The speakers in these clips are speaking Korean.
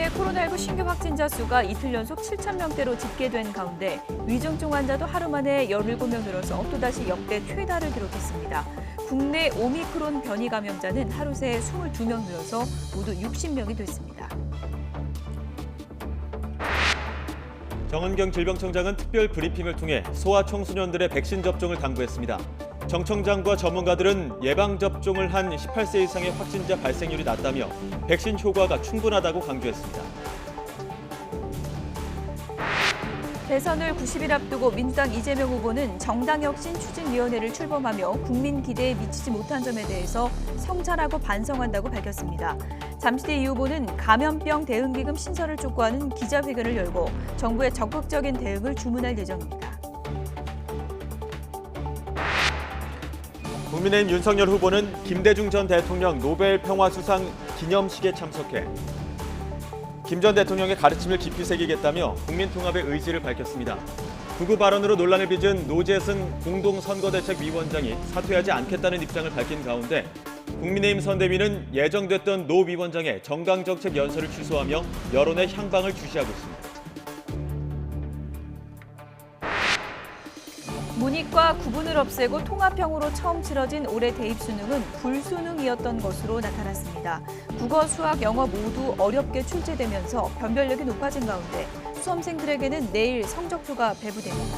국내 코로나19 신규 확진자 수가 이틀 연속 7,000명대로 집계된 가운데 위중증 환자도 하루 만에 17명 늘어서 또다시 역대 최다를 기록했습니다. 국내 오미크론 변이 감염자는 하루 새 22명 늘어서 모두 60명이 됐습니다. 정은경 질병청장은 특별 브리핑을 통해 소아청소년들의 백신 접종을 당부했습니다. 정 청장과 전문가들은 예방접종을 한 18세 이상의 확진자 발생률이 낮다며 백신 효과가 충분하다고 강조했습니다. 대선을 90일 앞두고 민주당 이재명 후보는 정당혁신추진위원회를 출범하며 국민 기대에 미치지 못한 점에 대해서 성찰하고 반성한다고 밝혔습니다. 잠시 뒤 이 후보는 감염병 대응기금 신설을 촉구하는 기자회견을 열고 정부의 적극적인 대응을 주문할 예정입니다. 국민의힘 윤석열 후보는 김대중 전 대통령 노벨 평화수상 기념식에 참석해 김 전 대통령의 가르침을 깊이 새기겠다며 국민통합의 의지를 밝혔습니다. 극우 발언으로 논란을 빚은 노재승 공동선거대책위원장이 사퇴하지 않겠다는 입장을 밝힌 가운데 국민의힘 선대위는 예정됐던 노 위원장의 정강정책 연설을 취소하며 여론의 향방을 주시하고 있습니다. 문이과 구분을 없애고 통합형으로 처음 치러진 올해 대입수능은 불수능이었던 것으로 나타났습니다. 국어, 수학, 영어 모두 어렵게 출제되면서 변별력이 높아진 가운데 수험생들에게는 내일 성적표가 배부됩니다.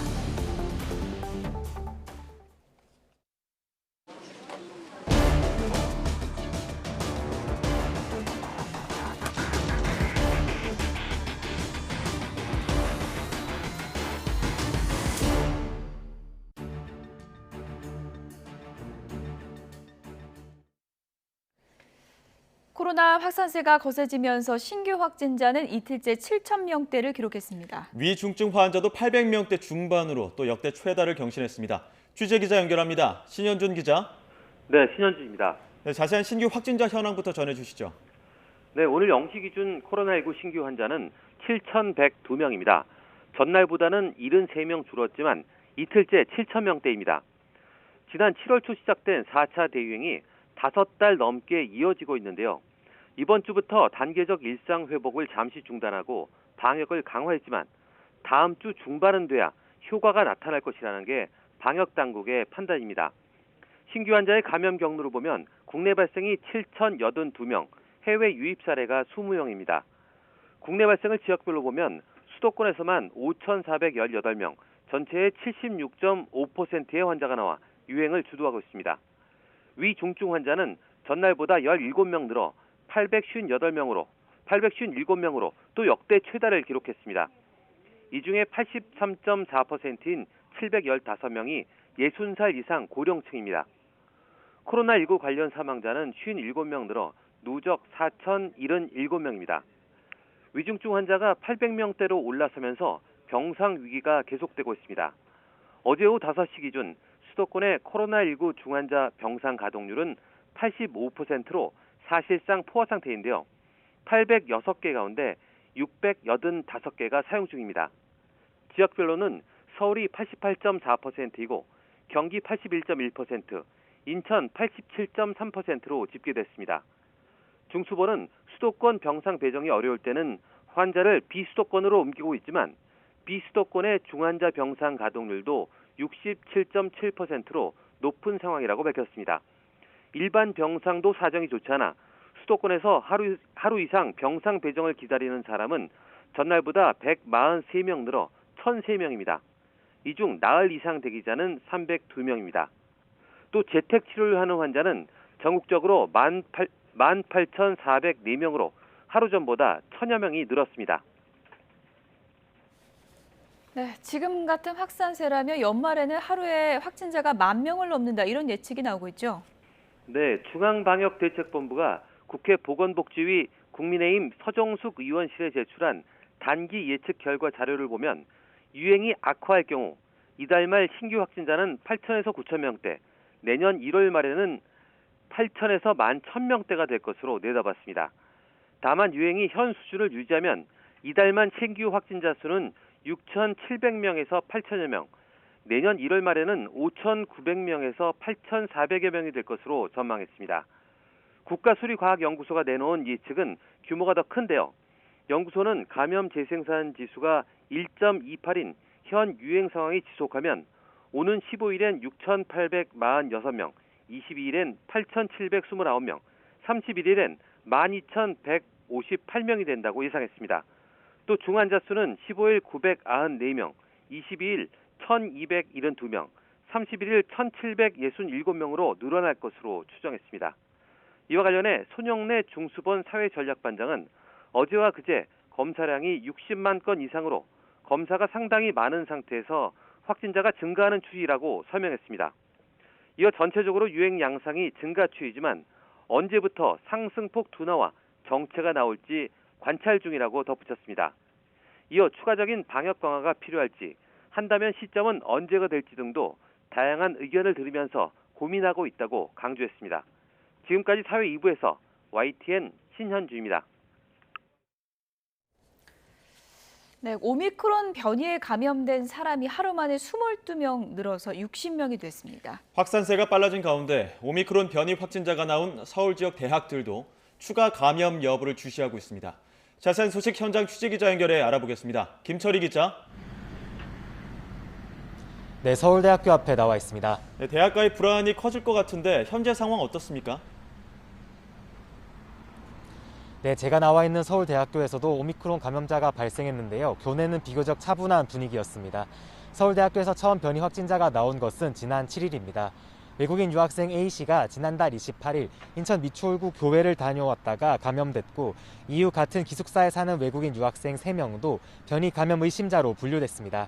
코로나 확산세가 거세지면서 신규 확진자는 이틀째 7,000명대를 기록했습니다. 위중증 환자도 800명대 중반으로 또 역대 최다를 경신했습니다. 취재기자 연결합니다. 신현준 기자. 네, 신현준입니다. 네, 자세한 신규 확진자 현황부터 전해주시죠. 네, 오늘 0시 기준 코로나19 신규 환자는 7,102명입니다. 전날보다는 73명 줄었지만 이틀째 7,000명대입니다. 지난 7월 초 시작된 4차 대유행이 5달 넘게 이어지고 있는데요. 이번 주부터 단계적 일상 회복을 잠시 중단하고 방역을 강화했지만 다음 주 중반은 돼야 효과가 나타날 것이라는 게 방역 당국의 판단입니다. 신규 환자의 감염 경로를 보면 국내 발생이 7,082명, 해외 유입 사례가 20명입니다. 국내 발생을 지역별로 보면 수도권에서만 5,418명, 전체의 76.5%의 환자가 나와 유행을 주도하고 있습니다. 위중증 환자는 전날보다 17명 늘어 857명으로 또 역대 최다를 기록했습니다. 이 중에 83.4%인 715명이 60살 이상 고령층입니다. 코로나19 관련 사망자는 57명 늘어 누적 4,077명입니다. 위중증 환자가 800명대로 올라서면서 병상 위기가 계속되고 있습니다. 어제 오후 5시 기준 수도권의 코로나19 중환자 병상 가동률은 85%로 사실상 포화 상태인데요. 806개 가운데 685개가 사용 중입니다. 지역별로는 서울이 88.4%이고 경기 81.1%, 인천 87.3%로 집계됐습니다. 중수본은 수도권 병상 배정이 어려울 때는 환자를 비수도권으로 옮기고 있지만 비수도권의 중환자 병상 가동률도 67.7%로 높은 상황이라고 밝혔습니다. 일반 병상도 사정이 좋지 않아 수도권에서 하루 이상 병상 배정을 기다리는 사람은 전날보다 143명 늘어 1,003명입니다. 이 중 나흘 이상 대기자는 302명입니다. 또 재택 치료를 하는 환자는 전국적으로 18,404명으로 하루 전보다 1,000여 명이 늘었습니다. 네, 지금 같은 확산세라면 연말에는 하루에 확진자가 10,000명을 넘는다 이런 예측이 나오고 있죠. 네, 중앙방역대책본부가 국회 보건복지위 국민의힘 서정숙 의원실에 제출한 단기 예측 결과 자료를 보면 유행이 악화할 경우 이달 말 신규 확진자는 8,000에서 9,000명대, 내년 1월 말에는 8,000에서 11,000명대가 될 것으로 내다봤습니다. 다만 유행이 현 수준을 유지하면 이달 말 신규 확진자 수는 6,700명에서 8,000여 명, 내년 1월 말에는 5,900명에서 8,400여 명이 될 것으로 전망했습니다. 국가수리과학연구소가 내놓은 예측은 규모가 더 큰데요. 연구소는 감염 재생산 지수가 1.28인 현 유행 상황이 지속하면 오는 15일엔 6,846명, 22일엔 8,729명, 31일엔 12,158명이 된다고 예상했습니다. 또 중환자 수는 15일 994명, 22일 1,272명, 31일 1,767명으로 늘어날 것으로 추정했습니다. 이와 관련해 손영래 중수본 사회전략반장은 어제와 그제 검사량이 60만 건 이상으로 검사가 상당히 많은 상태에서 확진자가 증가하는 추이라고 설명했습니다. 이어 전체적으로 유행 양상이 증가 추이지만 언제부터 상승폭 둔화와 정체가 나올지 관찰 중이라고 덧붙였습니다. 이어 추가적인 방역 강화가 필요할지, 한다면 시점은 언제가 될지 등도 다양한 의견을 들으면서 고민하고 있다고 강조했습니다. 지금까지 사회 2부에서 YTN 신현주입니다. 네, 오미크론 변이에 감염된 사람이 하루 만에 22명 늘어서 60명이 됐습니다. 확산세가 빨라진 가운데 오미크론 변이 확진자가 나온 서울 지역 대학들도 추가 감염 여부를 주시하고 있습니다. 자세한 소식 현장 취재기자 연결해 알아보겠습니다. 김철희 기자. 네, 서울대학교 앞에 나와 있습니다. 네, 대학가의 불안이 커질 것 같은데 현재 상황 어떻습니까? 네, 제가 나와 있는 서울대학교에서도 오미크론 감염자가 발생했는데요. 교내는 비교적 차분한 분위기였습니다. 서울대학교에서 처음 변이 확진자가 나온 것은 지난 7일입니다. 외국인 유학생 A씨가 지난달 28일 인천 미추홀구 교회를 다녀왔다가 감염됐고 이후 같은 기숙사에 사는 외국인 유학생 3명도 변이 감염 의심자로 분류됐습니다.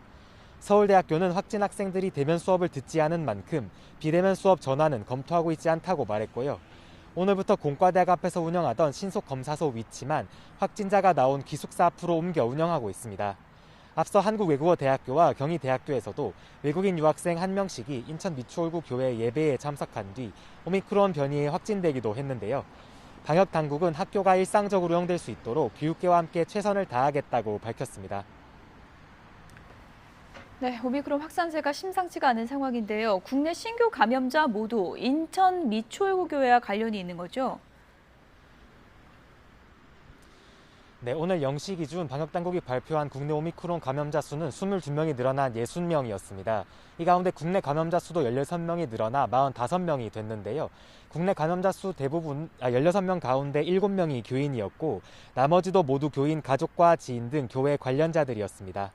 서울대학교는 확진 학생들이 대면 수업을 듣지 않은 만큼 비대면 수업 전환은 검토하고 있지 않다고 말했고요. 오늘부터 공과대학 앞에서 운영하던 신속검사소 위치만 확진자가 나온 기숙사 앞으로 옮겨 운영하고 있습니다. 앞서 한국외국어대학교와 경희대학교에서도 외국인 유학생 1명씩이 인천 미추홀구 교회 예배에 참석한 뒤 오미크론 변이에 확진되기도 했는데요. 방역당국은 학교가 일상적으로 운영될 수 있도록 교육계와 함께 최선을 다하겠다고 밝혔습니다. 네, 오미크론 확산세가 심상치가 않은 상황인데요. 국내 신규 감염자 모두 인천 미추홀구 교회와 관련이 있는 거죠? 네, 오늘 0시 기준 방역당국이 발표한 국내 오미크론 감염자 수는 22명이 늘어난 60명이었습니다. 이 가운데 국내 감염자 수도 16명이 늘어나 45명이 됐는데요. 국내 감염자 수 대부분 16명 가운데 7명이 교인이었고 나머지도 모두 교인 가족과 지인 등 교회 관련자들이었습니다.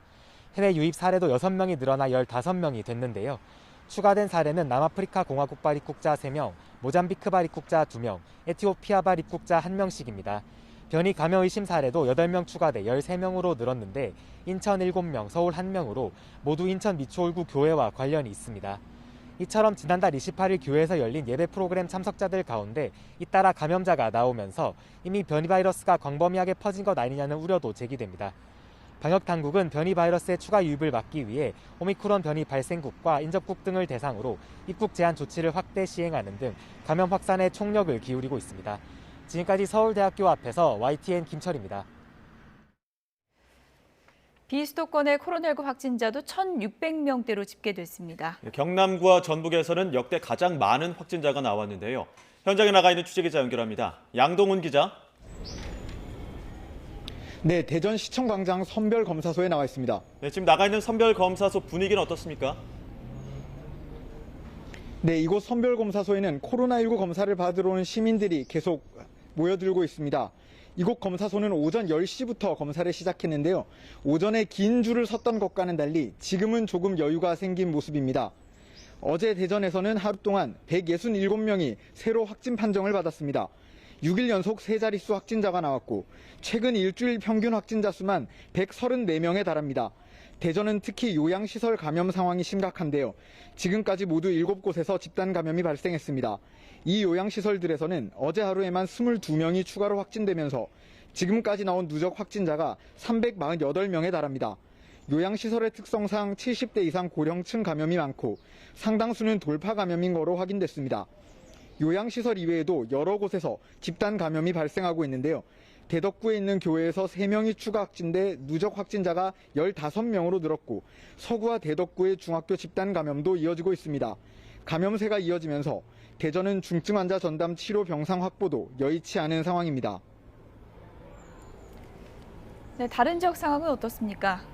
해외 유입 사례도 6명이 늘어나 15명이 됐는데요. 추가된 사례는 남아프리카 공화국발 입국자 3명, 모잠비크발 입국자 2명, 에티오피아발 입국자 1명씩입니다. 변이 감염 의심 사례도 8명 추가돼 13명으로 늘었는데 인천 7명, 서울 1명으로 모두 인천 미추홀구 교회와 관련이 있습니다. 이처럼 지난달 28일 교회에서 열린 예배 프로그램 참석자들 가운데 잇따라 감염자가 나오면서 이미 변이 바이러스가 광범위하게 퍼진 것 아니냐는 우려도 제기됩니다. 방역당국은 변이 바이러스의 추가 유입을 막기 위해 오미크론 변이 발생국과 인접국 등을 대상으로 입국 제한 조치를 확대 시행하는 등 감염 확산에 총력을 기울이고 있습니다. 지금까지 서울대학교 앞에서 YTN 김철입니다. 비수도권의 코로나19 확진자도 1,600명대로 집계됐습니다. 경남과 전북에서는 역대 가장 많은 확진자가 나왔는데요. 현장에 나가 있는 취재기자 연결합니다. 양동훈 기자. 네, 대전시청광장 선별검사소에 나와 있습니다. 네, 지금 나가 있는 선별검사소 분위기는 어떻습니까? 네, 이곳 선별검사소에는 코로나19 검사를 받으러 오는 시민들이 계속 모여들고 있습니다. 이곳 검사소는 오전 10시부터 검사를 시작했는데요. 오전에 긴 줄을 섰던 것과는 달리 지금은 조금 여유가 생긴 모습입니다. 어제 대전에서는 하루 동안 167명이 새로 확진 판정을 받았습니다. 6일 연속 세 자릿수 확진자가 나왔고 최근 일주일 평균 확진자 수만 134명에 달합니다. 대전은 특히 요양시설 감염 상황이 심각한데요. 지금까지 모두 7곳에서 집단 감염이 발생했습니다. 이 요양시설들에서는 어제 하루에만 22명이 추가로 확진되면서 지금까지 나온 누적 확진자가 348명에 달합니다. 요양시설의 특성상 70대 이상 고령층 감염이 많고 상당수는 돌파 감염인 거로 확인됐습니다. 요양시설 이외에도 여러 곳에서 집단 감염이 발생하고 있는데요. 대덕구에 있는 교회에서 3명이 추가 확진돼 누적 확진자가 15명으로 늘었고 서구와 대덕구의 중학교 집단 감염도 이어지고 있습니다. 감염세가 이어지면서 대전은 중증 환자 전담 치료 병상 확보도 여의치 않은 상황입니다. 네, 다른 지역 상황은 어떻습니까?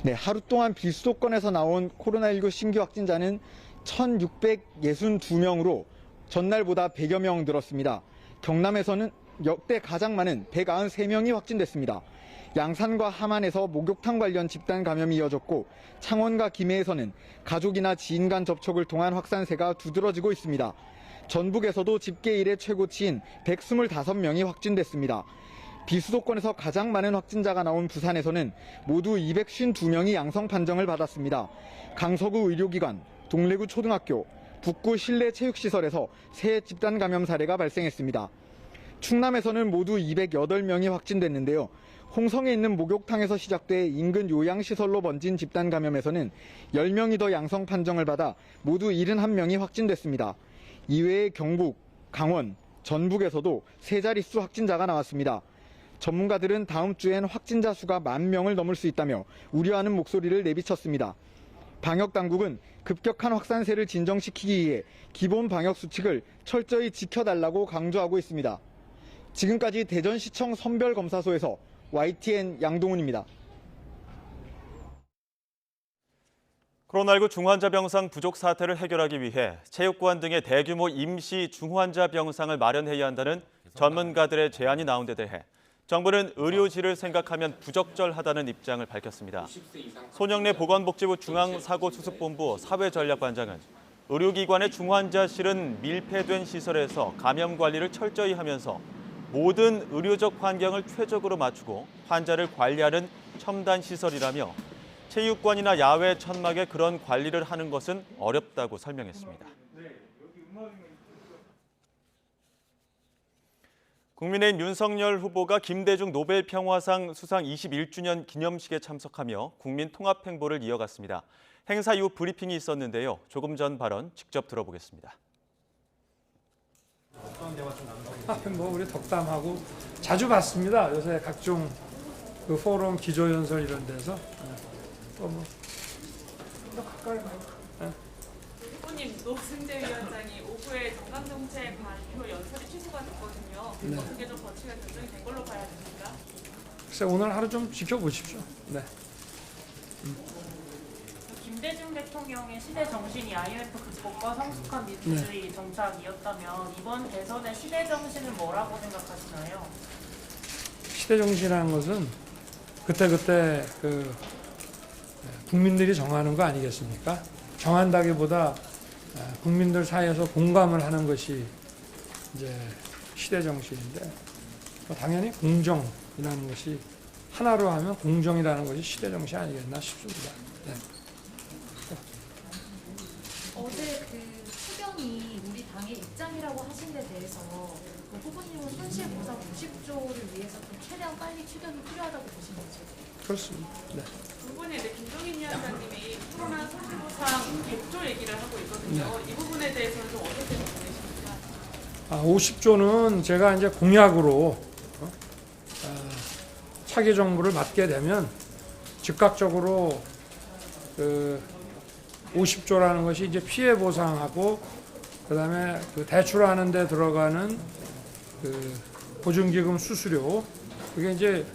네, 하루 동안 비수도권에서 나온 코로나19 신규 확진자는 1,662명으로 전날보다 100여 명 늘었습니다. 경남에서는 역대 가장 많은 193명이 확진됐습니다. 양산과 함안에서 목욕탕 관련 집단 감염이 이어졌고 창원과 김해에서는 가족이나 지인 간 접촉을 통한 확산세가 두드러지고 있습니다. 전북에서도 집계 이래 최고치인 125명이 확진됐습니다. 비수도권에서 가장 많은 확진자가 나온 부산에서는 모두 252명이 양성 판정을 받았습니다. 강서구 의료기관, 동래구 초등학교, 북구 실내 체육시설에서 새 집단 감염 사례가 발생했습니다. 충남에서는 모두 208명이 확진됐는데요. 홍성에 있는 목욕탕에서 시작돼 인근 요양시설로 번진 집단 감염에서는 10명이 더 양성 판정을 받아 모두 71명이 확진됐습니다. 이외에 경북, 강원, 전북에서도 세 자릿수 확진자가 나왔습니다. 전문가들은 다음 주엔 확진자 수가 10,000명을 넘을 수 있다며 우려하는 목소리를 내비쳤습니다. 방역당국은 급격한 확산세를 진정시키기 위해 기본 방역 수칙을 철저히 지켜달라고 강조하고 있습니다. 지금까지 대전시청 선별검사소에서 YTN 양동훈입니다. 코로나19 중환자 병상 부족 사태를 해결하기 위해 체육관 등의 대규모 임시 중환자 병상을 마련해야 한다는 전문가들의 제안이 나온 데 대해 정부는 의료진을 생각하면 부적절하다는 입장을 밝혔습니다. 손영래 보건복지부 중앙사고수습본부 사회전략반장은 의료기관의 중환자실은 밀폐된 시설에서 감염 관리를 철저히 하면서 모든 의료적 환경을 최적으로 맞추고 환자를 관리하는 첨단 시설이라며 체육관이나 야외 천막에 그런 관리를 하는 것은 어렵다고 설명했습니다. 국민의힘 윤석열 후보가 김대중 노벨 평화상 수상 21주년 기념식에 참석하며 국민 통합 행보를 이어갔습니다. 행사 이후 브리핑이 있었는데요. 조금 전 발언 직접 들어보겠습니다. 뭐 우리 덕담하고 자주 봤습니다. 요새 각종 그 포럼 기조연설 이런 데서 또 뭐 더 가까이 가요. 후보님 노승재 위원장이 오후에 정강정책 발표 연설이 취소가 됐거든요. 네. 어떻게 좀 거치가 결정이 된 걸로 봐야 됩니까? 글쎄 오늘 하루 좀 지켜보십시오. 네. 김대중 대통령의 시대 정신이 IMF 극복과 성숙한 민주주의 정착이었다면 이번 대선의 시대 정신은 뭐라고 생각하시나요? 시대 정신이라는 것은 그때그때 그 국민들이 정하는 거 아니겠습니까? 정한다기보다 국민들 사이에서 공감을 하는 것이 이제 시대 정신인데 당연히 공정이라는 것이 하나로 하면 공정이라는 것이 시대 정신 아니겠나 싶습니다. 네. 어제 그 추경이 우리 당의 입장이라고 하신 데 대해서 후보님은 손실보상 90조를 위해서 좀 최대한 빨리 추경이 필요하다고 보신 거죠? 그렇습니다. 네. 후보님, 김종인 위원장님이 코로나 손실보상 100조 얘기를 하고 있거든요. 이 부분에 대해서는 좀 어떻게 보내십니까? 50조는 제가 이제 공약으로 차기 정부를 맡게 되면 즉각적으로 그 50조라는 것이 이제 피해 보상하고 그다음에 그 대출하는 데 들어가는 그 보증기금 수수료 그게 이제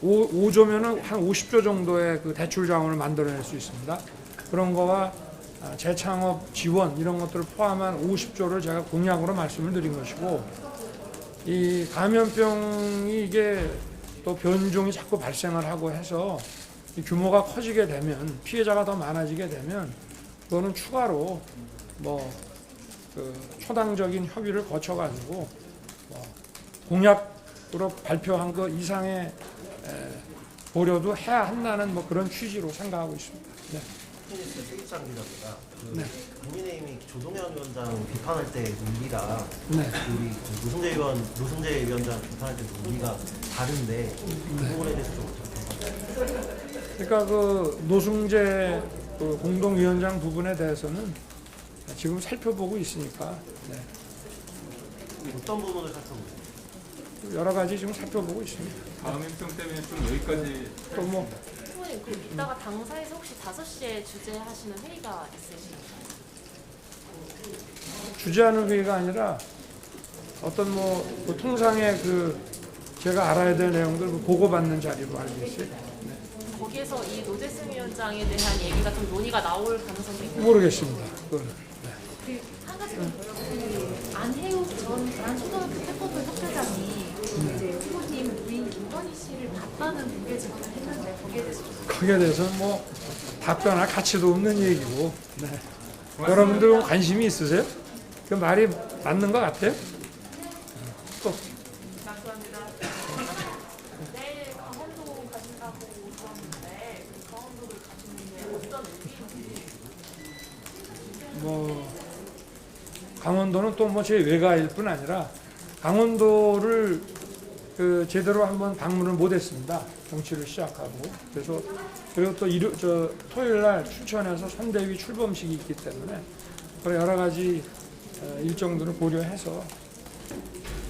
5조면은 한 50조 정도의 그 대출 자원을 만들어낼 수 있습니다. 그런 거와 재창업 지원 이런 것들을 포함한 50조를 제가 공약으로 말씀을 드린 것이고 이 감염병이 이게 또 변종이 자꾸 발생을 하고 해서 이 규모가 커지게 되면 피해자가 더 많아지게 되면 그거는 추가로 뭐 그 초당적인 협의를 거쳐가지고 공약으로 발표한 거 이상의 고려도 해야 한다는 뭐 그런 취지로 생각하고 있습니다. 네. 세입장기자보다 네. 국민의힘이 조동현 위원장 비판할 때 논리가 네. 우리 노승재 위원장 비판할 때 논리가 다른데 그 부분에 대해서 좀 어떻게 생각하세요? 그러니까 그 노승재 그 공동위원장 부분에 대해서는 지금 살펴보고 있으니까 네. 어떤 부분을 살펴보고 있어요? 여러 가지 지금 살펴보고 있습니다. 감염병 때문에 좀 여기까지 또 뭐 후보님 그럼 이따가 당사에서 혹시 5시에 주재하시는 회의가 있으신가요? 주재하는 회의가 아니라 어떤 뭐 그 통상의 그 제가 알아야 될 내용들 보고받는 자리로 알고 있어요. 거기에서 이 노재승 위원장에 대한 얘기가 좀 논의가 나올 가능성도 있나요? 모르겠습니다. 그거는. 한 가지 더요. 안혜욱 전 대한초등학교 태권도 협회장이 이제 후보님 부인 김건희 씨를 봤다는 공개 증언을 했는데 거기에 대해서 뭐 답변할 가치도 없는 얘기고. 여러분들 관심이 있으세요? 그 말이 맞는 것 같아요? 또. 내일 강원도 가신다고 들었는데 강원도를 가시는데 어떤 의미인지. 뭐 강원도는 또 뭐 제 외가일 뿐 아니라 강원도를 그 제대로 한번 방문을 못했습니다. 정치를 시작하고 그래서 그리고 또 토요일 날 춘천에서 선대위 출범식이 있기 때문에 여러 가지 일정들을 고려해서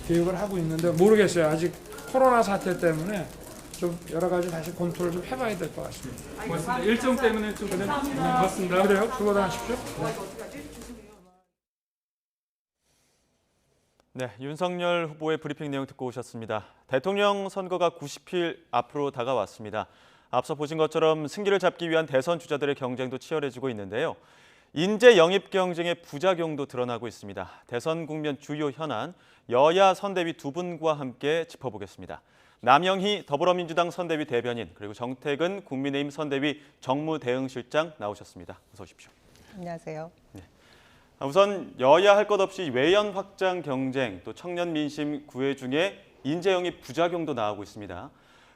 계획을 하고 있는데 모르겠어요. 아직 코로나 사태 때문에 좀 여러 가지 다시 검토를 좀 해봐야 될 것 같습니다. 고맙습니다. 일정 때문에 좀 고맙습니다. 그래요? 수고들 하십시오. 네, 윤석열 후보의 브리핑 내용 듣고 오셨습니다. 대통령 선거가 90일 앞으로 다가왔습니다. 앞서 보신 것처럼 승기를 잡기 위한 대선 주자들의 경쟁도 치열해지고 있는데요. 인재 영입 경쟁의 부작용도 드러나고 있습니다. 대선 국면 주요 현안, 여야 선대위 두 분과 함께 짚어보겠습니다. 남영희 더불어민주당 선대위 대변인, 그리고 정태근 국민의힘 선대위 정무대응실장 나오셨습니다. 어서 오십시오. 안녕하세요. 네. 우선 여야 할 것 없이 외연 확장 경쟁, 또 청년 민심 구애 중에 인재 영입 부작용도 나오고 있습니다.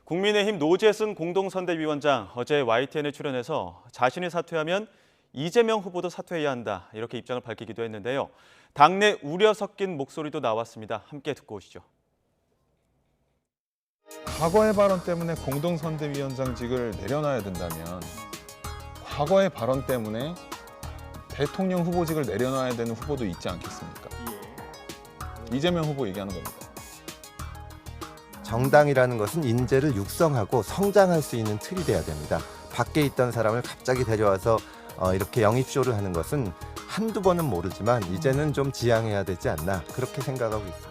국민의힘 노재승 공동선대위원장 어제 YTN에 출연해서 자신이 사퇴하면 이재명 후보도 사퇴해야 한다, 이렇게 입장을 밝히기도 했는데요. 당내 우려 섞인 목소리도 나왔습니다. 함께 듣고 오시죠. 과거의 발언 때문에 공동선대위원장직을 내려놔야 된다면 과거의 발언 때문에 대통령 후보직을 내려놔야 되는 후보도 있지 않겠습니까? 이재명 후보 얘기하는 겁니다. 정당이라는 것은 인재를 육성하고 성장할 수 있는 틀이 돼야 됩니다. 밖에 있던 사람을 갑자기 데려와서 이렇게 영입쇼를 하는 것은 한두 번은 모르지만 이제는 좀 지양해야 되지 않나, 그렇게 생각하고 있습니다.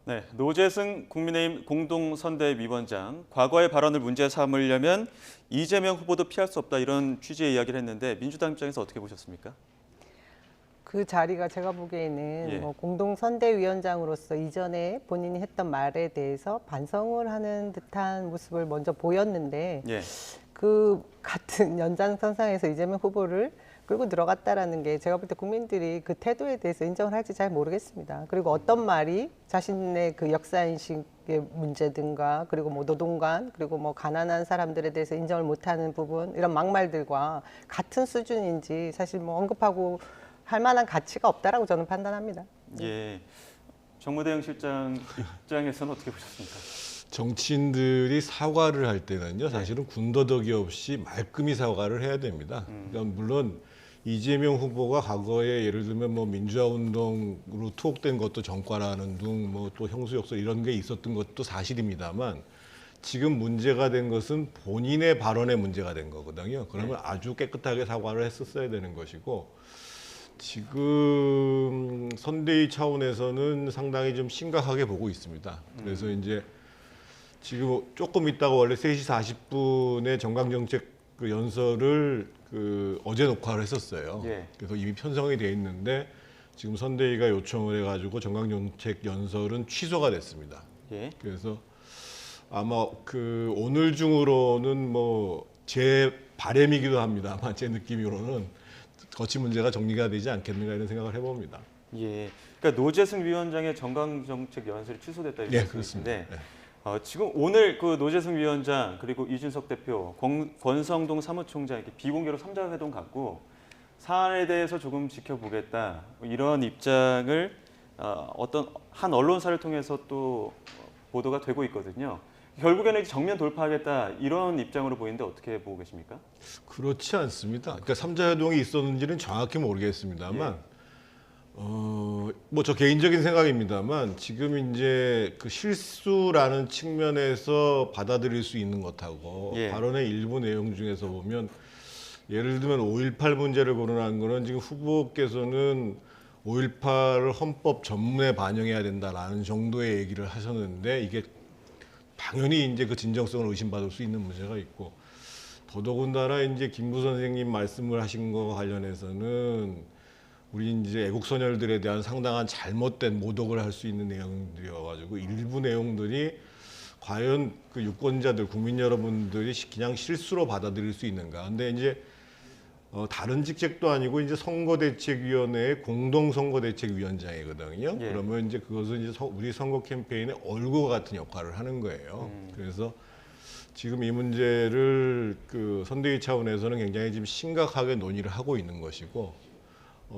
네, 노재승 국민의힘 공동선대위원장, 과거의 발언을 문제 삼으려면 이재명 후보도 피할 수 없다, 이런 취지의 이야기를 했는데 민주당 입장에서 어떻게 보셨습니까? 그 자리가 제가 보기에는 예. 공동선대위원장으로서 이전에 본인이 했던 말에 대해서 반성을 하는 듯한 모습을 먼저 보였는데 예. 그 같은 연장선상에서 이재명 후보를 끌고 들어갔다라는 게 제가 볼 때 국민들이 그 태도에 대해서 인정을 할지 잘 모르겠습니다. 그리고 어떤 말이 자신의 그 역사인식의 문제든가, 그리고 뭐 노동관, 그리고 뭐 가난한 사람들에 대해서 인정을 못하는 부분, 이런 막말들과 같은 수준인지 사실 뭐 언급하고 할 만한 가치가 없다라고 저는 판단합니다. 예, 정무대응 실장 입장에서는 어떻게 보셨습니까? 정치인들이 사과를 할 때는요, 사실은 군더더기 없이 말끔히 사과를 해야 됩니다. 그러니까 물론 이재명 후보가 과거에 예를 들면 뭐 민주화 운동으로 투옥된 것도 전과라는 둥, 뭐 또 형수욕설 이런 게 있었던 것도 사실입니다만, 지금 문제가 된 것은 본인의 발언에 문제가 된 거거든요. 그러면 아주 깨끗하게 사과를 했었어야 되는 것이고, 지금 선대위 차원에서는 상당히 좀 심각하게 보고 있습니다. 그래서 이제 지금 조금 있다가 원래 3시 40분에 정강정책 그 연설을 어제 녹화를 했었어요. 예. 그래서 이미 편성이 돼 있는데 지금 선대위가 요청을 해가지고 정강정책 연설은 취소가 됐습니다. 예. 그래서 아마 오늘 중으로는 뭐 제 바람이기도 합니다만 제 느낌으로는 거치 문제가 정리가 되지 않겠는가, 이런 생각을 해봅니다. 예, 그러니까 노재승 위원장의 정강정책 연설이 취소됐다, 이런 말씀이신데, 지금 오늘 그 노재승 위원장 그리고 이준석 대표, 권성동 사무총장 이렇게 비공개로 3자 회동 갖고 사안에 대해서 조금 지켜보겠다, 이런 입장을 어떤 한 언론사를 통해서 또 보도가 되고 있거든요. 결국에는 정면 돌파하겠다, 이런 입장으로 보이는데 어떻게 보고 계십니까? 그렇지 않습니다. 그러니까 3자 회동이 있었는지는 정확히 모르겠습니다만 뭐 저 개인적인 생각입니다만 지금 이제 그 실수라는 측면에서 받아들일 수 있는 것하고 예. 발언의 일부 내용 중에서 보면 예를 들면 5.18 문제를 거론한 거는 지금 후보께서는 5.18을 헌법 전문에 반영해야 된다라는 정도의 얘기를 하셨는데 이게 당연히 이제 그 진정성을 의심받을 수 있는 문제가 있고 더더군다나 이제 김구 선생님 말씀을 하신 거와 관련해서는 우리 이제 애국 선열들에 대한 상당한 잘못된 모독을 할 수 있는 내용들이어가지고 일부 내용들이 과연 그 유권자들, 국민 여러분들이 그냥 실수로 받아들일 수 있는가? 근데 이제 다른 직책도 아니고 이제 선거대책위원회의 공동선거대책위원장이거든요. 예. 그러면 이제 그것은 이제 우리 선거 캠페인의 얼굴과 같은 역할을 하는 거예요. 그래서 지금 이 문제를 그 선대위 차원에서는 굉장히 지금 심각하게 논의를 하고 있는 것이고.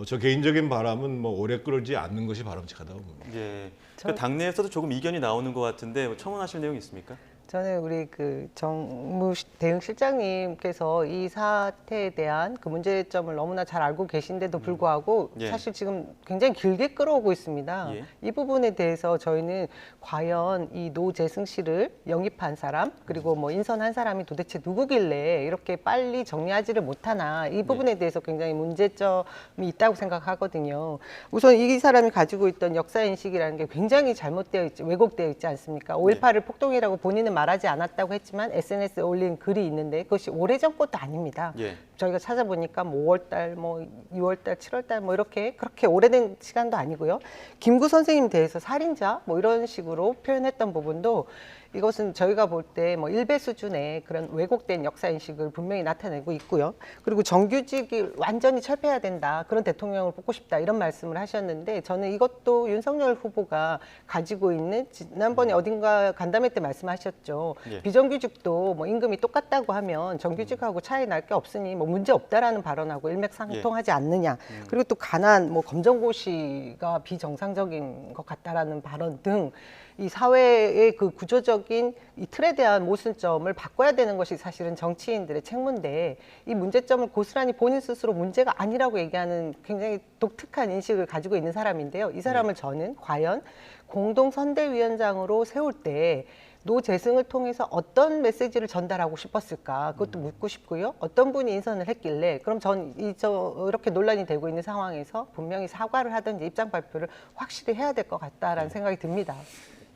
저 개인적인 바람은 뭐 오래 끌지 않는 것이 바람직하다고 봅니다. 예. 그 당내에서도 조금 이견이 나오는 것 같은데 뭐 첨언하실 내용 있습니까? 저는 우리 그 정무 대응 실장님께서 이 사태에 대한 그 문제점을 너무나 잘 알고 계신데도 불구하고 예. 사실 지금 굉장히 길게 끌어오고 있습니다. 예. 이 부분에 대해서 저희는 과연 이 노재승 씨를 영입한 사람 그리고 뭐 인선한 사람이 도대체 누구길래 이렇게 빨리 정리하지를 못하나 이 부분에 대해서 굉장히 문제점이 있다고 생각하거든요. 우선 이 사람이 가지고 있던 역사인식이라는 게 굉장히 잘못되어 있지, 왜곡되어 있지 않습니까? 5.18을 폭동이라고 본인은 말하지 않았다고 했지만 SNS에 올린 글이 있는데 그것이 오래전 것도 아닙니다. 예. 저희가 찾아보니까 뭐 5월달, 뭐 6월달, 7월달 뭐 이렇게 그렇게 오래된 시간도 아니고요. 김구 선생님 대해서 살인자 뭐 이런 식으로 표현했던 부분도 이것은 저희가 볼 때 뭐 일배 수준의 그런 왜곡된 역사인식을 분명히 나타내고 있고요. 그리고 정규직이 완전히 철폐해야 된다. 그런 대통령을 뽑고 싶다. 이런 말씀을 하셨는데 저는 이것도 윤석열 후보가 가지고 있는 지난번에 어딘가 간담회 때 말씀하셨죠. 예. 비정규직도 뭐 임금이 똑같다고 하면 정규직하고 차이 날 게 없으니 뭐 문제 없다라는 발언하고 일맥상통하지 않느냐. 그리고 또 가난 뭐 검정고시가 비정상적인 것 같다라는 발언 등 이 사회의 그 구조적인 이 틀에 대한 모순점을 바꿔야 되는 것이 사실은 정치인들의 책무인데 이 문제점을 고스란히 본인 스스로 문제가 아니라고 얘기하는 굉장히 독특한 인식을 가지고 있는 사람인데요. 이 사람을 저는 과연 공동선대위원장으로 세울 때 노재승을 통해서 어떤 메시지를 전달하고 싶었을까 그것도 묻고 싶고요. 어떤 분이 인선을 했길래 그럼 전 이렇게 논란이 되고 있는 상황에서 분명히 사과를 하든지 입장 발표를 확실히 해야 될 것 같다라는 생각이 듭니다.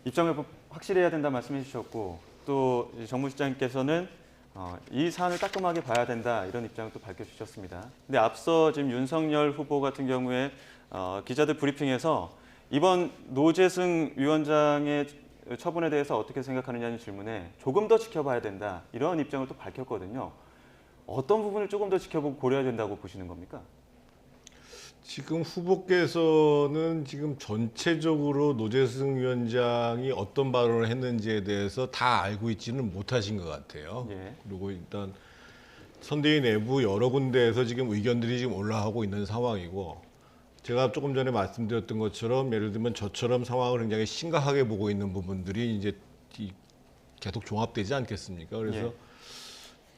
입장을 확실히 해야 된다 말씀해 주셨고 또 정무실장님께서는 이 사안을 따끔하게 봐야 된다 이런 입장을 또 밝혀주셨습니다. 근데 앞서 지금 윤석열 후보 같은 경우에 기자들 브리핑에서 이번 노재승 위원장의 처분에 대해서 어떻게 생각하느냐는 질문에 조금 더 지켜봐야 된다 이런 입장을 또 밝혔거든요. 어떤 부분을 조금 더 지켜보고 고려해야 된다고 보시는 겁니까? 지금 후보께서는 지금 전체적으로 노재승 위원장이 어떤 발언을 했는지에 대해서 다 알고 있지는 못하신 것 같아요. 예. 그리고 일단 선대위 내부 여러 군데에서 지금 의견들이 지금 올라가고 있는 상황이고 제가 조금 전에 말씀드렸던 것처럼 예를 들면 저처럼 상황을 굉장히 심각하게 보고 있는 부분들이 이제 계속 종합되지 않겠습니까? 그래서 예.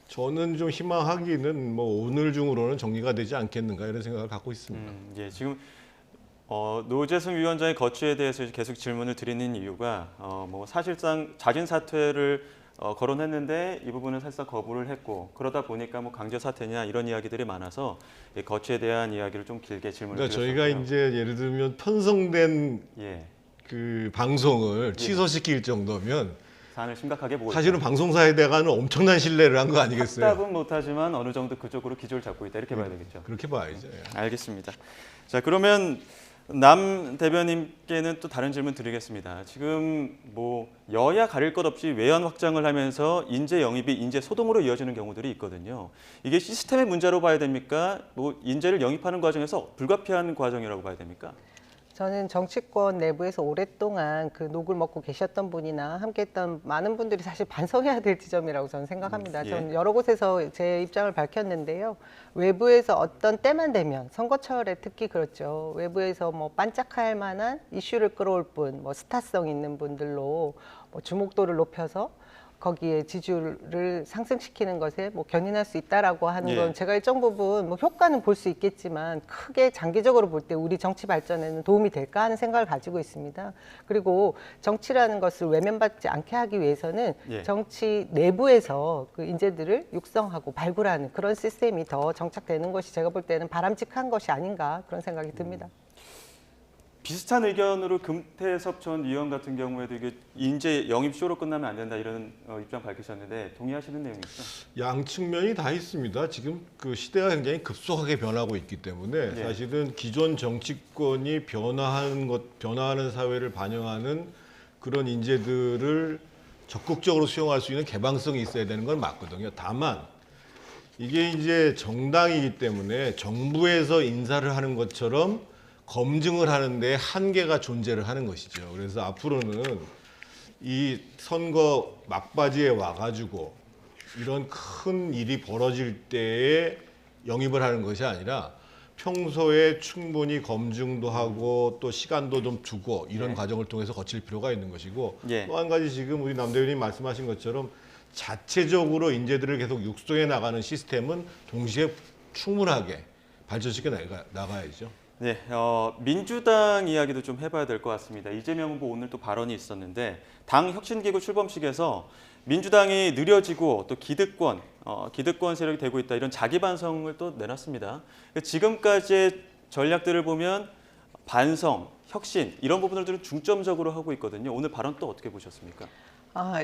저는 좀 희망하기는 뭐 오늘 중으로는 정리가 되지 않겠는가 이런 생각을 갖고 있습니다. 예, 지금 노재승 위원장의 거취에 대해서 계속 질문을 드리는 이유가 뭐 사실상 자진 사퇴를 거론했는데 이 부분은 사실상 거부를 했고 그러다 보니까 뭐 강제 사퇴냐 이런 이야기들이 많아서 이 거취에 대한 이야기를 좀 길게 질문을 그러니까 드렸었고요. 저희가 이제 예를 들면 편성된 예. 그 방송을 취소시킬 정도면 사안을 심각하게 보고 사실은 있다. 방송사에 대한 엄청난 신뢰를 한 거 아니겠어요? 답은 못하지만 어느 정도 그쪽으로 기조를 잡고 있다 이렇게 봐야 되겠죠. 그렇게 봐야죠. 알겠습니다. 자 그러면 남 대변인께는 또 다른 질문 드리겠습니다. 지금 뭐 여야 가릴 것 없이 외연 확장을 하면서 인재 영입이 인재 소동으로 이어지는 경우들이 있거든요. 이게 시스템의 문제로 봐야 됩니까? 뭐 인재를 영입하는 과정에서 불가피한 과정이라고 봐야 됩니까? 저는 정치권 내부에서 오랫동안 그 녹을 먹고 계셨던 분이나 함께했던 많은 분들이 사실 반성해야 될 지점이라고 저는 생각합니다. 예. 저는 여러 곳에서 제 입장을 밝혔는데요. 외부에서 어떤 때만 되면 선거철에 특히 그렇죠. 외부에서 뭐 반짝할 만한 이슈를 끌어올 분, 뭐 스타성 있는 분들로 뭐 주목도를 높여서 거기에 지지율을 상승시키는 것에 뭐 견인할 수 있다라고 하는 예. 건 제가 일정 부분 뭐 효과는 볼 수 있겠지만 크게 장기적으로 볼 때 우리 정치 발전에는 도움이 될까 하는 생각을 가지고 있습니다. 그리고 정치라는 것을 외면받지 않게 하기 위해서는 예. 정치 내부에서 그 인재들을 육성하고 발굴하는 그런 시스템이 더 정착되는 것이 제가 볼 때는 바람직한 것이 아닌가 그런 생각이 듭니다. 비슷한 의견으로 금태섭 전 의원 같은 경우에도 이게 인재 영입 쇼로 끝나면 안 된다 이런 입장 밝히셨는데 동의하시는 내용이죠? 양 측면이 다 있습니다. 지금 그 시대가 굉장히 급속하게 변하고 있기 때문에 예. 사실은 기존 정치권이 변화하는 사회를 반영하는 그런 인재들을 적극적으로 수용할 수 있는 개방성이 있어야 되는 건 맞거든요. 다만 이게 이제 정당이기 때문에 정부에서 인사를 하는 것처럼 검증을 하는데 한계가 존재를 하는 것이죠. 그래서 앞으로는 이 선거 막바지에 와가지고 이런 큰 일이 벌어질 때에 영입을 하는 것이 아니라 평소에 충분히 검증도 하고 또 시간도 좀 두고 이런 과정을 통해서 거칠 필요가 있는 것이고 예. 또 한 가지 지금 우리 남 대변인이 말씀하신 것처럼 자체적으로 인재들을 계속 육성해 나가는 시스템은 동시에 충분하게 발전시켜 나가야죠. 네, 민주당 이야기도 좀 해봐야 될 것 같습니다. 이재명 후보 오늘 또 발언이 있었는데 당 혁신기구 출범식에서 민주당이 느려지고 또 기득권 세력이 되고 있다 이런 자기 반성을 또 내놨습니다. 지금까지의 전략들을 보면 반성, 혁신 이런 부분들은 중점적으로 하고 있거든요. 오늘 발언 또 어떻게 보셨습니까?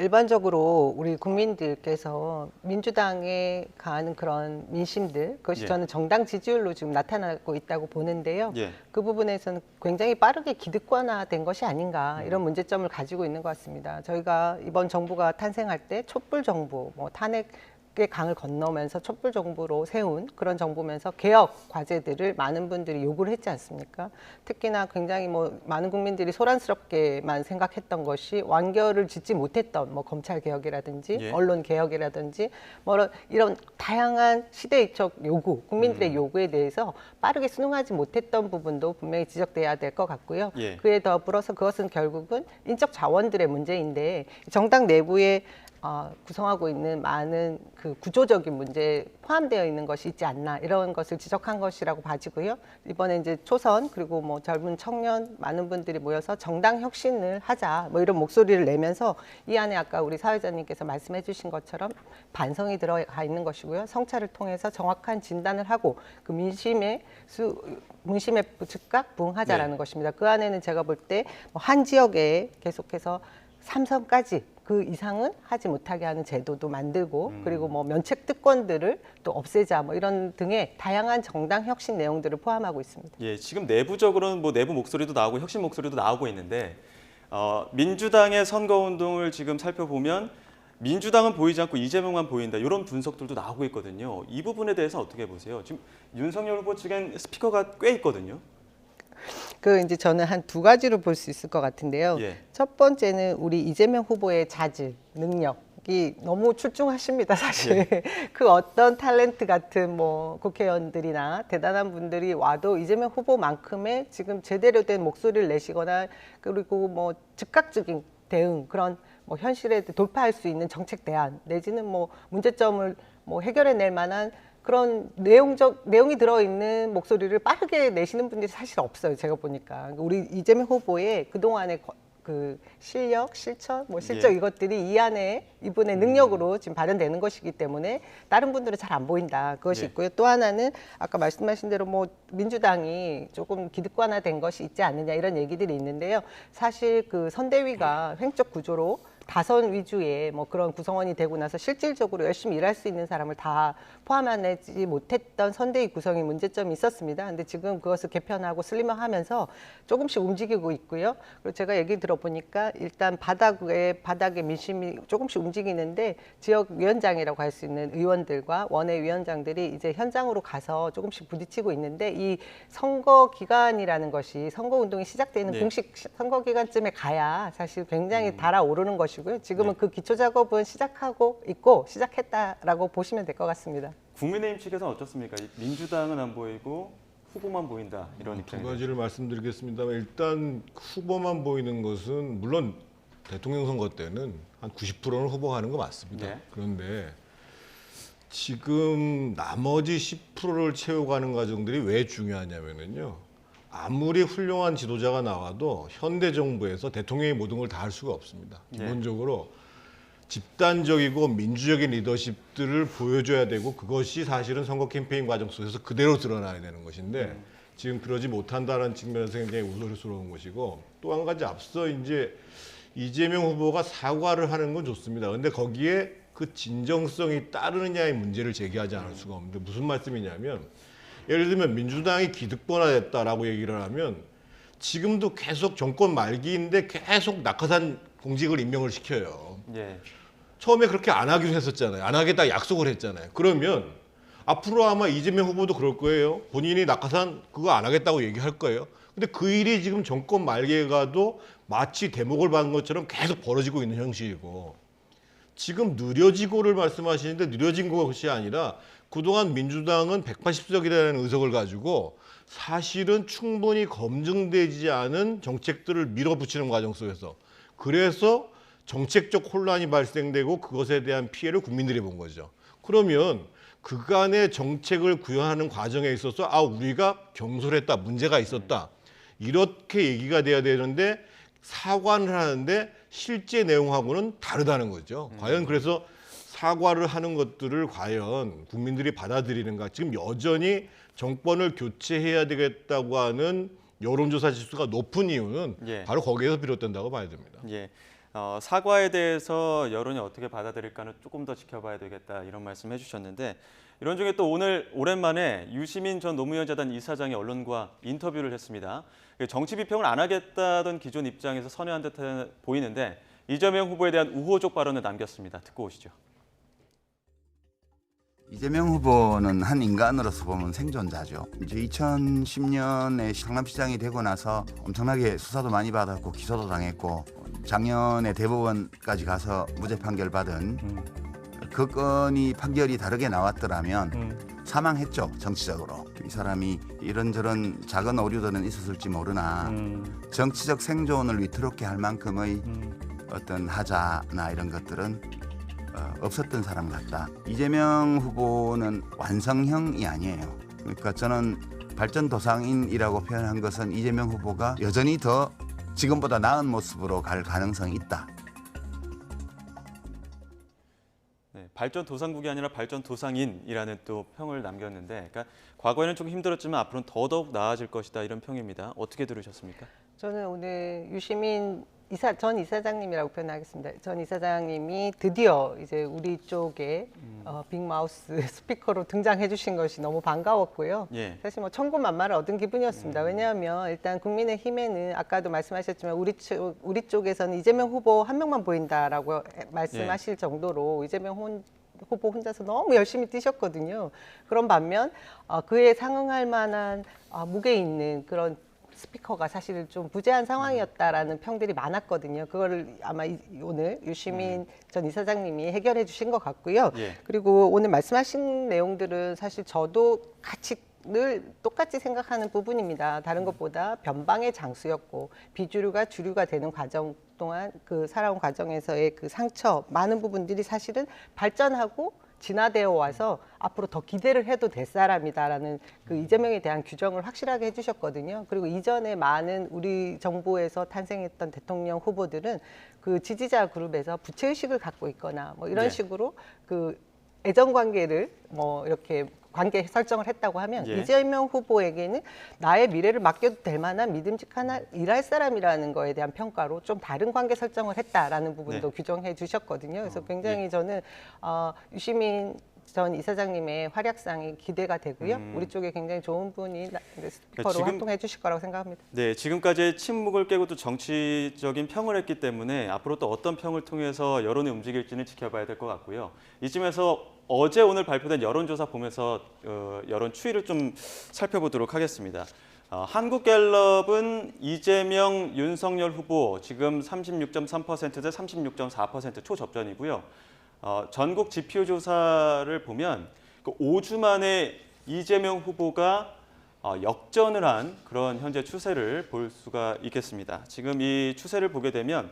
일반적으로 우리 국민들께서 민주당에 가는 그런 민심들, 그것이 예. 저는 정당 지지율로 지금 나타나고 있다고 보는데요. 예. 그 부분에서는 굉장히 빠르게 기득권화된 것이 아닌가 이런 문제점을 가지고 있는 것 같습니다. 저희가 이번 정부가 탄생할 때 촛불 정부, 뭐 탄핵 의 강을 건너면서 촛불 정부로 세운 그런 정부면서 개혁 과제들을 많은 분들이 요구를 했지 않습니까? 특히나 굉장히 뭐 많은 국민들이 소란스럽게만 생각했던 것이 완결을 짓지 못했던 뭐 검찰 개혁이라든지 예. 언론 개혁이라든지 뭐 이런 다양한 시대적 요구, 국민들의 요구에 대해서 빠르게 순응하지 못했던 부분도 분명히 지적돼야 될 것 같고요. 예. 그에 더불어서 그것은 결국은 인적 자원들의 문제인데 정당 내부에 구성하고 있는 많은 그 구조적인 문제에 포함되어 있는 것이 있지 않나 이런 것을 지적한 것이라고 봐지고요. 이번에 이제 초선 그리고 뭐 젊은 청년 많은 분들이 모여서 정당 혁신을 하자 뭐 이런 목소리를 내면서 이 안에 아까 우리 사회자님께서 말씀해 주신 것처럼 반성이 들어가 있는 것이고요. 성찰을 통해서 정확한 진단을 하고 그 민심에 즉각 부응하자라는 네. 것입니다. 그 안에는 제가 볼 때 한 지역에 계속해서 3선까지 그 이상은 하지 못하게 하는 제도도 만들고 그리고 뭐 면책 특권들을 또 없애자 뭐 이런 등의 다양한 정당 혁신 내용들을 포함하고 있습니다. 예, 지금 내부적으로는 뭐 내부 목소리도 나오고 혁신 목소리도 나오고 있는데 민주당의 선거운동을 지금 살펴보면 민주당은 보이지 않고 이재명만 보인다 이런 분석들도 나오고 있거든요. 이 부분에 대해서 어떻게 보세요? 지금 윤석열 후보 측엔 스피커가 꽤 있거든요. 그 이제 저는 한 두 가지로 볼 수 있을 것 같은데요. 예. 첫 번째는 우리 이재명 후보의 자질, 능력이 너무 출중하십니다, 사실. 그 어떤 탤런트 같은 뭐 국회의원들이나 대단한 분들이 와도 이재명 후보만큼의 지금 제대로 된 목소리를 내시거나 그리고 뭐 즉각적인 대응 그런 뭐 현실에 돌파할 수 있는 정책 대안 내지는 뭐 문제점을 뭐 해결해낼 만한 그런 내용이 들어있는 목소리를 빠르게 내시는 분들이 사실 없어요. 제가 보니까 우리 이재명 후보의 그동안의 그 실력, 실천, 뭐 실적 예. 이것들이 이 안에 이분의 능력으로 지금 발현되는 것이기 때문에 다른 분들은 잘 안 보인다. 그것이 예. 있고요. 또 하나는 아까 말씀하신 대로 뭐 민주당이 조금 기득권화된 것이 있지 않느냐 이런 얘기들이 있는데요. 사실 그 선대위가 횡적 구조로 다선 위주의 뭐 그런 구성원이 되고 나서 실질적으로 열심히 일할 수 있는 사람을 다 포함하지 못했던 선대위 구성의 문제점이 있었습니다. 근데 지금 그것을 개편하고 슬림화하면서 조금씩 움직이고 있고요. 그리고 제가 얘기 들어보니까 일단 바닥에 민심이 조금씩 움직이는데 지역위원장이라고 할 수 있는 의원들과 원외위원장들이 이제 현장으로 가서 조금씩 부딪히고 있는데 이 선거 기간이라는 것이 선거 운동이 시작되는 네. 공식 선거 기간쯤에 가야 사실 굉장히 달아오르는 것이고요. 지금은 네. 그 기초 작업은 시작하고 있고 시작했다라고 보시면 될 것 같습니다. 국민의힘 측에서는 어떻습니까? 민주당은 안 보이고 후보만 보인다 이런 두 입장이에요. 가지를 말씀드리겠습니다만 일단 후보만 보이는 것은 물론 대통령 선거 때는 한 90%는 후보하는 거 맞습니다. 네. 그런데 지금 나머지 10%를 채워가는 과정들이 왜 중요하냐면요. 아무리 훌륭한 지도자가 나와도 현대 정부에서 대통령이 모든 걸 다 할 수가 없습니다. 기본적으로 집단적이고 민주적인 리더십들을 보여줘야 되고 그것이 사실은 선거 캠페인 과정 속에서 그대로 드러나야 되는 것인데 지금 그러지 못한다는 측면에서 굉장히 우려스러운 것이고 또 한 가지 앞서 이제 이재명 후보가 사과를 하는 건 좋습니다. 그런데 거기에 그 진정성이 따르느냐의 문제를 제기하지 않을 수가 없는데 무슨 말씀이냐면 예를 들면 민주당이 기득권화됐다라고 얘기를 하면 지금도 계속 정권 말기인데 계속 낙하산 공직을 임명을 시켜요. 예. 처음에 그렇게 안 하기로 했었잖아요. 안 하겠다 약속을 했잖아요. 그러면 앞으로 아마 이재명 후보도 그럴 거예요. 본인이 낙하산 그거 안 하겠다고 얘기할 거예요. 근데 그 일이 지금 정권 말기에 가도 마치 대목을 받은 것처럼 계속 벌어지고 있는 형식이고 지금 느려지고를 말씀하시는데 느려진 것이 아니라 그동안 민주당은 180석이라는 의석을 가지고 사실은 충분히 검증되지 않은 정책들을 밀어붙이는 과정 속에서 그래서 정책적 혼란이 발생되고 그것에 대한 피해를 국민들이 본 거죠. 그러면 그간의 정책을 구현하는 과정에 있어서 우리가 경솔했다, 문제가 있었다 이렇게 얘기가 돼야 되는데 사과를 하는데 실제 내용하고는 다르다는 거죠. 과연 그래서 사과를 하는 것들을 과연 국민들이 받아들이는가. 지금 여전히 정권을 교체해야 되겠다고 하는 여론조사 지수가 높은 이유는 바로 거기에서 비롯된다고 봐야 됩니다. 예. 사과에 대해서 여론이 어떻게 받아들일까는 조금 더 지켜봐야 되겠다 이런 말씀 해주셨는데 이런 중에 또 오늘 오랜만에 유시민 전 노무현 재단 이사장이 언론과 인터뷰를 했습니다. 정치 비평을 안 하겠다던 기존 입장에서 선회한 듯 보이는데 이재명 후보에 대한 우호적 발언을 남겼습니다. 듣고 오시죠. 이재명 후보는 한 인간으로서 보면 생존자죠. 이제 2010년에 성남시장이 되고 나서 엄청나게 수사도 많이 받았고 기소도 당했고 작년에 대법원까지 가서 무죄 판결 받은 그 건이 판결이 다르게 나왔더라면 사망했죠. 정치적으로. 이 사람이 이런저런 작은 오류들은 있었을지 모르나 정치적 생존을 위태롭게 할 만큼의 어떤 하자나 이런 것들은 없었던 사람 같다. 이재명 후보는 완성형이 아니에요. 그러니까 저는 발전도상인이라고 표현한 것은 이재명 후보가 여전히 더 지금보다 나은 모습으로 갈 가능성이 있다. 네, 발전도상국이 아니라 발전도상인이라는 또 평을 남겼는데 그러니까 과거에는 좀 힘들었지만 앞으로는 더더욱 나아질 것이다 이런 평입니다. 어떻게 들으셨습니까? 저는 오늘 유시민 전 이사장님이라고 표현하겠습니다. 전 이사장님이 드디어 이제 우리 쪽에 빅마우스 스피커로 등장해 주신 것이 너무 반가웠고요. 사실 뭐 천군만마를 얻은 기분이었습니다. 왜냐하면 일단 국민의힘에는 아까도 말씀하셨지만 우리 쪽에서는 이재명 후보 한 명만 보인다라고 말씀하실 정도로 이재명 후보 혼자서 너무 열심히 뛰셨거든요. 그런 반면 그에 상응할 만한 무게 있는 그런 스피커가 사실 좀 부재한 상황이었다라는 평들이 많았거든요. 그거를 아마 오늘 유시민 전 이사장님이 해결해 주신 것 같고요. 그리고 오늘 말씀하신 내용들은 사실 저도 같이 늘 똑같이 생각하는 부분입니다. 다른 것보다 변방의 장수였고 비주류가 주류가 되는 과정 동안 그 살아온 과정에서의 그 상처 많은 부분들이 사실은 발전하고 진화되어 와서 앞으로 더 기대를 해도 될 사람이다라는 그 이재명에 대한 규정을 확실하게 해주셨거든요. 그리고 이전에 많은 우리 정부에서 탄생했던 대통령 후보들은 그 지지자 그룹에서 부채의식을 갖고 있거나 뭐 이런 식으로 그 애정 관계를 뭐 이렇게 관계 설정을 했다고 하면 이재명 후보에게는 나의 미래를 맡겨도 될 만한 믿음직한 일할 사람이라는 거에 대한 평가로 좀 다른 관계 설정을 했다라는 부분도 규정해 주셨거든요. 그래서 굉장히 저는 유시민 전 이사장님의 활약상이 기대가 되고요. 우리 쪽에 굉장히 좋은 분이 스피커로 활동해 주실 거라고 생각합니다. 네, 지금까지의 침묵을 깨고 또 정치적인 평을 했기 때문에 앞으로 또 어떤 평을 통해서 여론이 움직일지는 지켜봐야 될 것 같고요. 이쯤에서 어제 오늘 발표된 여론조사 보면서 여론 추이를 좀 살펴보도록 하겠습니다. 한국갤럽은 이재명, 윤석열 후보 지금 36.3% 대 36.4% 초접전이고요. 전국 지표 조사를 보면 5주 만에 이재명 후보가 역전을 한 그런 현재 추세를 볼 수가 있겠습니다. 지금 이 추세를 보게 되면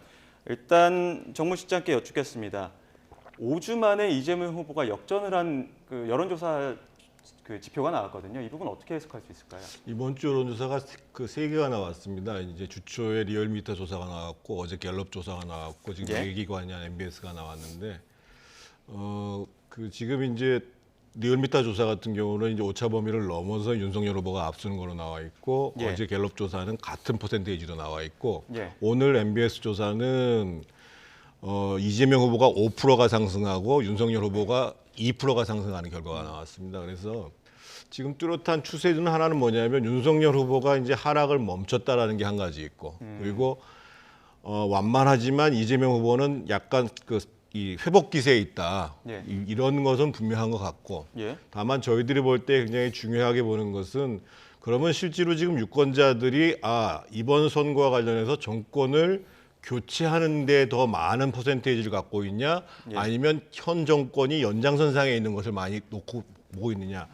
일단 정무 실장께 여쭙겠습니다. 5주 만에 이재명 후보가 역전을 한 그 여론조사 그 지표가 나왔거든요. 이 부분 어떻게 해석할 수 있을까요? 이번 주 여론조사가 그 3개가 나왔습니다. 이제 주초에 리얼미터 조사가 나왔고 어제 갤럽 조사가 나왔고 지금 예. 4기관이한 MBS가 나왔는데 그 지금 이제 리얼미터 조사 같은 경우는 이제 오차 범위를 넘어서 윤석열 후보가 앞서는 걸로 나와 있고 예. 어제 갤럽 조사는 같은 퍼센테이지로 나와 있고 예. 오늘 MBS 조사는 이재명 후보가 5%가 상승하고 윤석열 후보가 2%가 상승하는 결과가 나왔습니다. 그래서 지금 뚜렷한 추세는 하나는 뭐냐면 윤석열 후보가 이제 하락을 멈췄다라는 게 한 가지 있고 그리고 완만하지만 이재명 후보는 약간 이 회복 기세에 있다. 예. 이런 것은 분명한 것 같고 예. 다만 저희들이 볼 때 굉장히 중요하게 보는 것은 그러면 실제로 지금 유권자들이 이번 선거와 관련해서 정권을 교체하는 데 더 많은 퍼센테이지를 갖고 있냐 예. 아니면 현 정권이 연장선상에 있는 것을 많이 놓고 보고 있느냐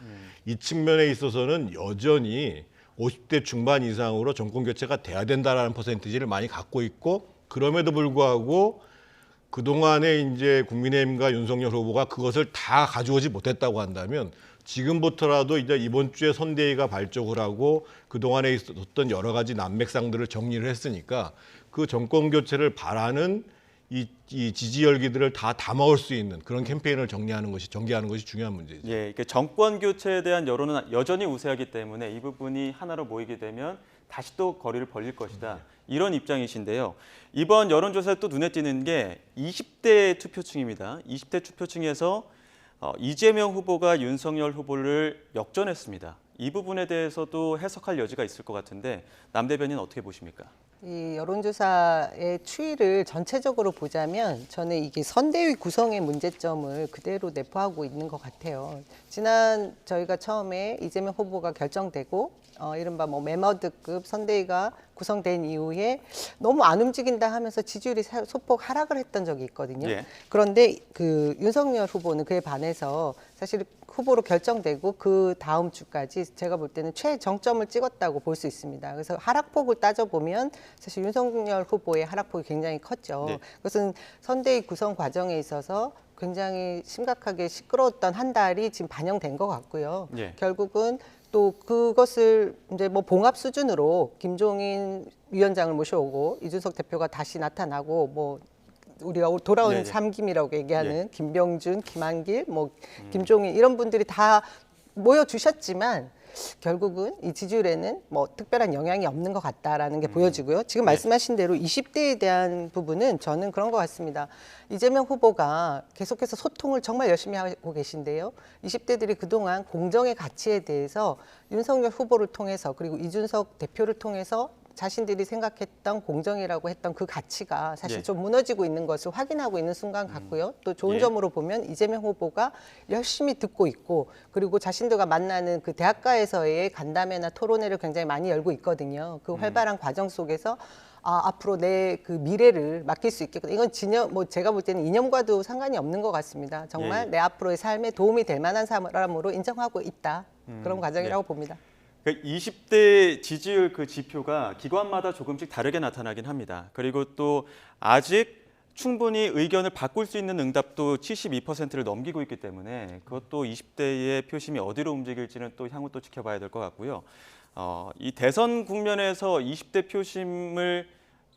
이 측면에 있어서는 여전히 50대 중반 이상으로 정권 교체가 돼야 된다라는 퍼센테이지를 많이 갖고 있고 그럼에도 불구하고 그동안에 이제 국민의힘과 윤석열 후보가 그것을 다 가져오지 못했다고 한다면 지금부터라도 이제 이번 주에 선대위가 발족을 하고 그동안에 있었던 여러 가지 난맥상들을 정리를 했으니까 그 정권 교체를 바라는 이 지지 열기들을 다 담아올 수 있는 그런 캠페인을 전개하는 것이 중요한 문제죠. 예, 그러니까 정권 교체에 대한 여론은 여전히 우세하기 때문에 이 부분이 하나로 모이게 되면 다시 또 거리를 벌릴 것이다. 이런 입장이신데요. 이번 여론조사에 또 눈에 띄는 게 20대 투표층입니다. 20대 투표층에서 이재명 후보가 윤석열 후보를 역전했습니다. 이 부분에 대해서도 해석할 여지가 있을 것 같은데 남 대변인 어떻게 보십니까? 이 여론조사의 추이를 전체적으로 보자면 저는 이게 선대위 구성의 문제점을 그대로 내포하고 있는 것 같아요. 지난 저희가 처음에 이재명 후보가 결정되고 이른바 뭐 매머드급 선대위가 구성된 이후에 너무 안 움직인다 하면서 지지율이 소폭 하락을 했던 적이 있거든요. 예. 그런데 그 윤석열 후보는 그에 반해서 사실 후보로 결정되고 그 다음 주까지 제가 볼 때는 최정점을 찍었다고 볼 수 있습니다. 그래서 하락폭을 따져보면 사실 윤석열 후보의 하락폭이 굉장히 컸죠. 네. 그것은 선대위 구성 과정에 있어서 굉장히 심각하게 시끄러웠던 한 달이 지금 반영된 것 같고요. 예. 결국은 또 그것을 이제 뭐 봉합 수준으로 김종인 위원장을 모셔오고 이준석 대표가 다시 나타나고 뭐 우리가 돌아온 네네. 삼김이라고 얘기하는 예. 김병준, 김한길, 뭐 김종인 이런 분들이 다 모여주셨지만 결국은 이 지지율에는 뭐 특별한 영향이 없는 것 같다라는 게 보여지고요. 지금 말씀하신 대로 20대에 대한 부분은 저는 그런 것 같습니다. 이재명 후보가 계속해서 소통을 정말 열심히 하고 계신데요. 20대들이 그동안 공정의 가치에 대해서 윤석열 후보를 통해서 그리고 이준석 대표를 통해서 자신들이 생각했던 공정이라고 했던 그 가치가 사실 예. 좀 무너지고 있는 것을 확인하고 있는 순간 같고요. 또 좋은 예. 점으로 보면 이재명 후보가 열심히 듣고 있고 그리고 자신들과 만나는 그 대학가에서의 간담회나 토론회를 굉장히 많이 열고 있거든요. 그 활발한 과정 속에서 앞으로 내 그 미래를 맡길 수 있겠구나. 이건 뭐 제가 볼 때는 이념과도 상관이 없는 것 같습니다. 정말 예. 내 앞으로의 삶에 도움이 될 만한 사람으로 인정하고 있다. 그런 과정이라고 네. 봅니다. 20대 지지율 그 지표가 기관마다 조금씩 다르게 나타나긴 합니다. 그리고 또 아직 충분히 의견을 바꿀 수 있는 응답도 72%를 넘기고 있기 때문에 그것도 20대의 표심이 어디로 움직일지는 또 향후 또 지켜봐야 될 것 같고요. 이 대선 국면에서 20대 표심을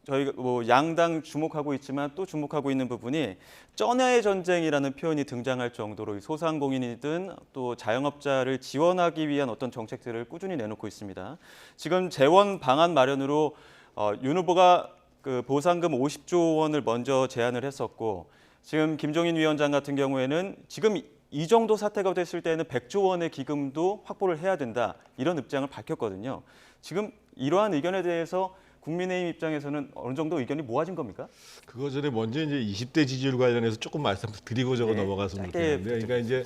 저희가 뭐 양당 주목하고 있지만 또 주목하고 있는 부분이 쩐야의 전쟁이라는 표현이 등장할 정도로 소상공인이든 또 자영업자를 지원하기 위한 어떤 정책들을 꾸준히 내놓고 있습니다. 지금 재원 방안 마련으로 윤 후보가 그 보상금 50조 원을 먼저 제안을 했었고 지금 김종인 위원장 같은 경우에는 지금 이 정도 사태가 됐을 때는 100조 원의 기금도 확보를 해야 된다 이런 입장을 밝혔거든요. 지금 이러한 의견에 대해서 국민의힘 입장에서는 어느 정도 의견이 모아진 겁니까? 그거 전에 먼저 이제 20대 지지율 관련해서 조금 말씀드리고 네, 넘어갔으면 짧게 좋겠는데, 그러니까 이제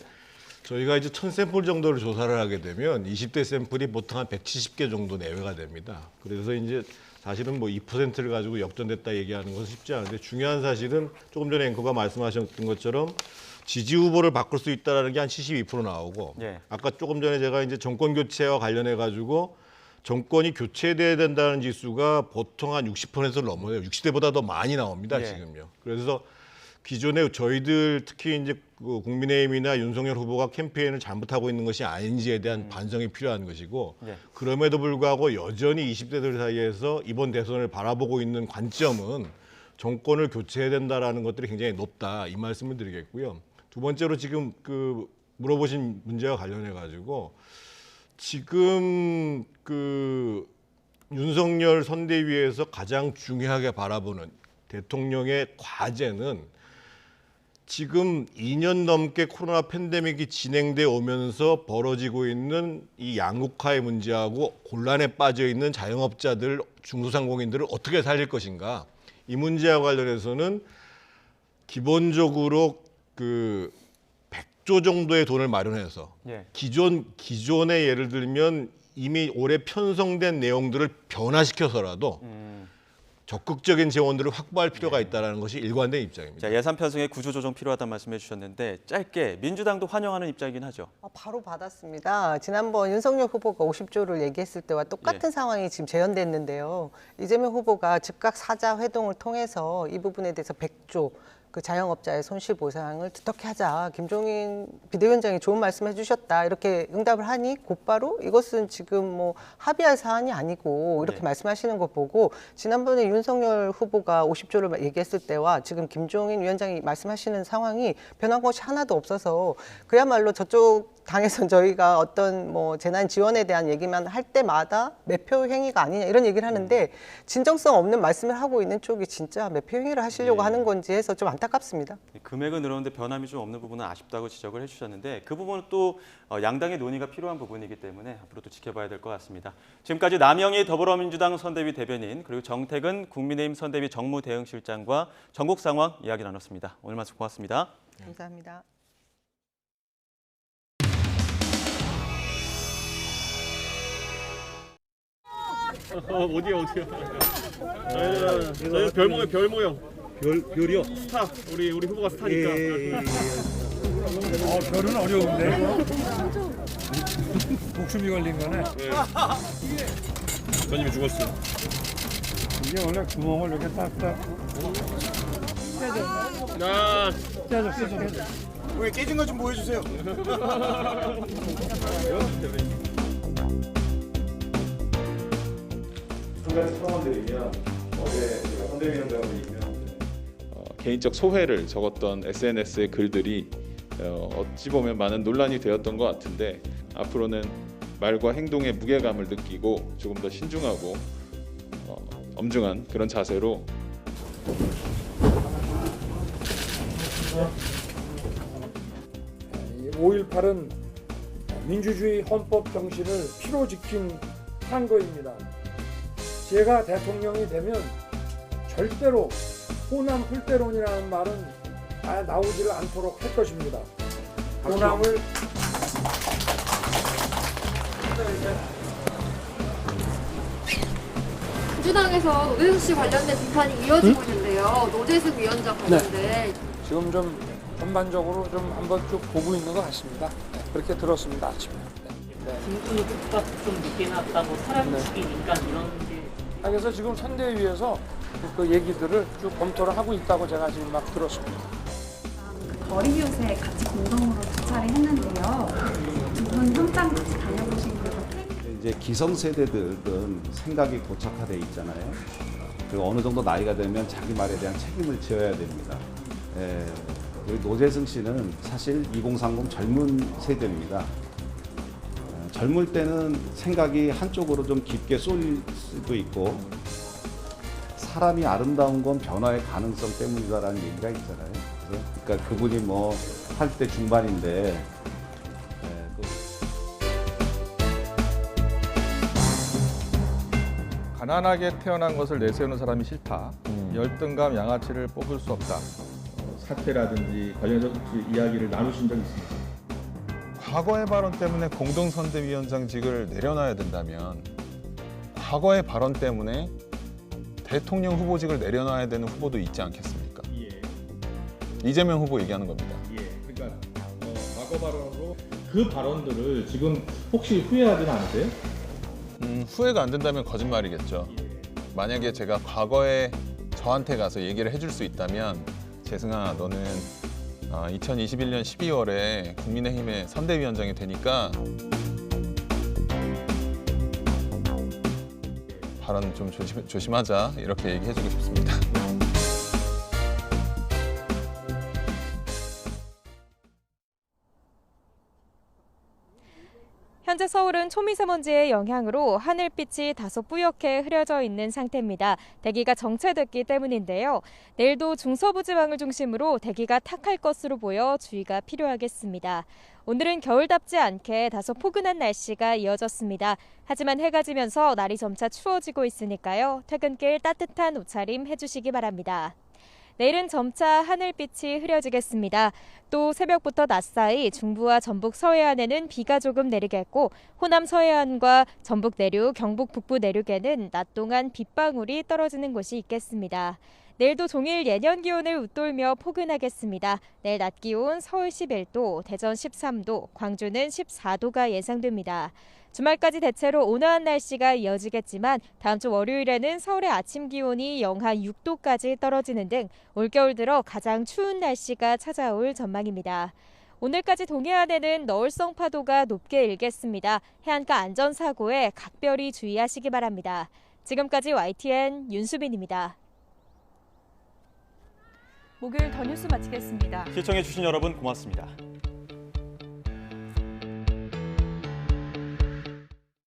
저희가 이제 1000샘플 정도를 조사를 하게 되면 20대 샘플이 보통 한 170개 정도 내외가 됩니다. 그래서 이제 사실은 뭐 2%를 가지고 역전됐다 얘기하는 것은 쉽지 않은데 중요한 사실은 조금 전에 앵커가 말씀하셨던 것처럼 지지 후보를 바꿀 수 있다라는 게 한 72% 나오고 예. 아까 조금 전에 제가 이제 정권 교체와 관련해 가지고 정권이 교체돼야 된다는 지수가 보통 한 60%를 넘어요. 60대보다 더 많이 나옵니다, 예. 지금요. 그래서 기존에 저희들 특히 이제 그 국민의힘이나 윤석열 후보가 캠페인을 잘못하고 있는 것이 아닌지에 대한 반성이 필요한 것이고 예. 그럼에도 불구하고 여전히 20대들 사이에서 이번 대선을 바라보고 있는 관점은 정권을 교체해야 된다라는 것들이 굉장히 높다 이 말씀을 드리겠고요. 두 번째로 지금 그 물어보신 문제와 관련해 가지고 지금 그 윤석열 선대위에서 가장 중요하게 바라보는 대통령의 과제는 지금 2년 넘게 코로나 팬데믹이 진행돼 오면서 벌어지고 있는 이 양극화의 문제하고 곤란에 빠져 있는 자영업자들, 중소상공인들을 어떻게 살릴 것인가. 이 문제와 관련해서는 기본적으로 그 100조 정도의 돈을 마련해서 예. 기존의 예를 들면 이미 올해 편성된 내용들을 변화시켜서라도 적극적인 재원들을 확보할 필요가 있다는 것이 일관된 입장입니다. 자, 예산 편성에 구조조정 필요하다는 말씀해 주셨는데 짧게 민주당도 환영하는 입장이긴 하죠. 바로 받았습니다. 지난번 윤석열 후보가 50조를 얘기했을 때와 똑같은 상황이 지금 재현됐는데요. 이재명 후보가 즉각 사자 회동을 통해서 이 부분에 대해서 100조 그 자영업자의 손실 보상을 두텁게 하자. 김종인 비대위원장이 좋은 말씀해 주셨다. 이렇게 응답을 하니 곧바로 이것은 지금 뭐 합의할 사안이 아니고 이렇게 말씀하시는 거 보고 지난번에 윤석열 후보가 50조를 얘기했을 때와 지금 김종인 위원장이 말씀하시는 상황이 변한 것이 하나도 없어서 그야말로 저쪽 당에서 저희가 어떤 뭐 재난 지원에 대한 얘기만 할 때마다 매표 행위가 아니냐 이런 얘기를 하는데 진정성 없는 말씀을 하고 있는 쪽이 진짜 매표 행위를 하시려고 하는 건지 해서 좀 안타깝습니다. 금액은 늘었는데 변함이 좀 없는 부분은 아쉽다고 지적을 해주셨는데 그 부분은 또 양당의 논의가 필요한 부분이기 때문에 앞으로도 지켜봐야 될 것 같습니다. 지금까지 남영희 더불어민주당 선대위 대변인 그리고 정택은 국민의힘 선대위 정무대응실장과 전국 상황 이야기 나눴습니다. 오늘 말씀 고맙습니다. 감사합니다. 어디요? 저희 별 모형. 별이요? 스타. 우리 후보가 스타니까. 별은 어려운데. 목숨이 걸린 거네. 전님이 죽었어요. 이게 원래 구멍을 이렇게 딱딱. 깨져. 왜 깨진 거 좀 보여주세요. 한가지 상황들이면 어제 제가 선대위원장으로 임명 개인적 소회를 적었던 SNS의 글들이 어찌 보면 많은 논란이 되었던 것 같은데 앞으로는 말과 행동의 무게감을 느끼고 조금 더 신중하고 엄중한 그런 자세로 5.18은 민주주의 헌법 정신을 피로 지킨 선거입니다. 제가 대통령이 되면 절대로 호남 풀대론이라는 말은 나오지를 않도록 할 것입니다. 호남을 민주당에서 노재승 씨 관련된 비판이 이어지고 있는데요. 노재승 위원장 관련된 지금 좀 전반적으로 좀 한번 쭉 보고 있는 것 같습니다. 그렇게 들었습니다, 아침에. 김준호 국가 좀 늦게 났다고 사람치기 민간 이런 게. 그래서 지금 선대위에서 그 얘기들을 쭉 검토를 하고 있다고 제가 지금 막 들었습니다. 거리 요새 같이 공동으로 주차를 했는데요. 두 분 현장 같이 다녀보신 거죠? 이제 기성세대들은 생각이 고착화돼 있잖아요. 그리고 어느 정도 나이가 되면 자기 말에 대한 책임을 져야 됩니다. 노재승 씨는 사실 2030 젊은 세대입니다. 젊을 때는 생각이 한쪽으로 좀 깊게 쏠릴 수도 있고 사람이 아름다운 건 변화의 가능성 때문이다라는 얘기가 있잖아요. 그러니까 그분이 뭐 80대 중반인데 가난하게 태어난 것을 내세우는 사람이 싫다. 열등감, 양아치를 뽑을 수 없다. 사퇴라든지 관련해서 혹시 이야기를 나누신 적 있습니까? 과거의 발언 때문에 공동선대위원장직을 내려놔야 된다면 과거의 발언 때문에 대통령 후보직을 내려놔야 되는 후보도 있지 않겠습니까? 예. 이재명 후보 얘기하는 겁니다. 예. 그러니까 과거 발언으로 그 발언들을 지금 혹시 후회하지는 않으세요? 후회가 안 된다면 거짓말이겠죠. 만약에 제가 과거에 저한테 가서 얘기를 해줄 수 있다면 재승아, 너는 2021년 12월에 국민의힘의 선대위원장이 되니까 발언 좀 조심하자, 이렇게 얘기해주고 싶습니다. 현재 서울은 초미세먼지의 영향으로 하늘빛이 다소 뿌옇게 흐려져 있는 상태입니다. 대기가 정체됐기 때문인데요. 내일도 중서부 지방을 중심으로 대기가 탁할 것으로 보여 주의가 필요하겠습니다. 오늘은 겨울답지 않게 다소 포근한 날씨가 이어졌습니다. 하지만 해가 지면서 날이 점차 추워지고 있으니까요. 퇴근길 따뜻한 옷차림 해주시기 바랍니다. 내일은 점차 하늘빛이 흐려지겠습니다. 또 새벽부터 낮 사이 중부와 전북 서해안에는 비가 조금 내리겠고 호남 서해안과 전북 내륙, 경북 북부 내륙에는 낮 동안 빗방울이 떨어지는 곳이 있겠습니다. 내일도 종일 예년 기온을 웃돌며 포근하겠습니다. 내일 낮 기온 서울 11도, 대전 13도, 광주는 14도가 예상됩니다. 주말까지 대체로 온화한 날씨가 이어지겠지만 다음 주 월요일에는 서울의 아침 기온이 영하 6도까지 떨어지는 등 올겨울 들어 가장 추운 날씨가 찾아올 전망입니다. 오늘까지 동해안에는 너울성 파도가 높게 일겠습니다. 해안가 안전사고에 각별히 주의하시기 바랍니다. 지금까지 YTN 윤수빈입니다. 목요일 더 뉴스 마치겠습니다. 시청해주신 여러분 고맙습니다.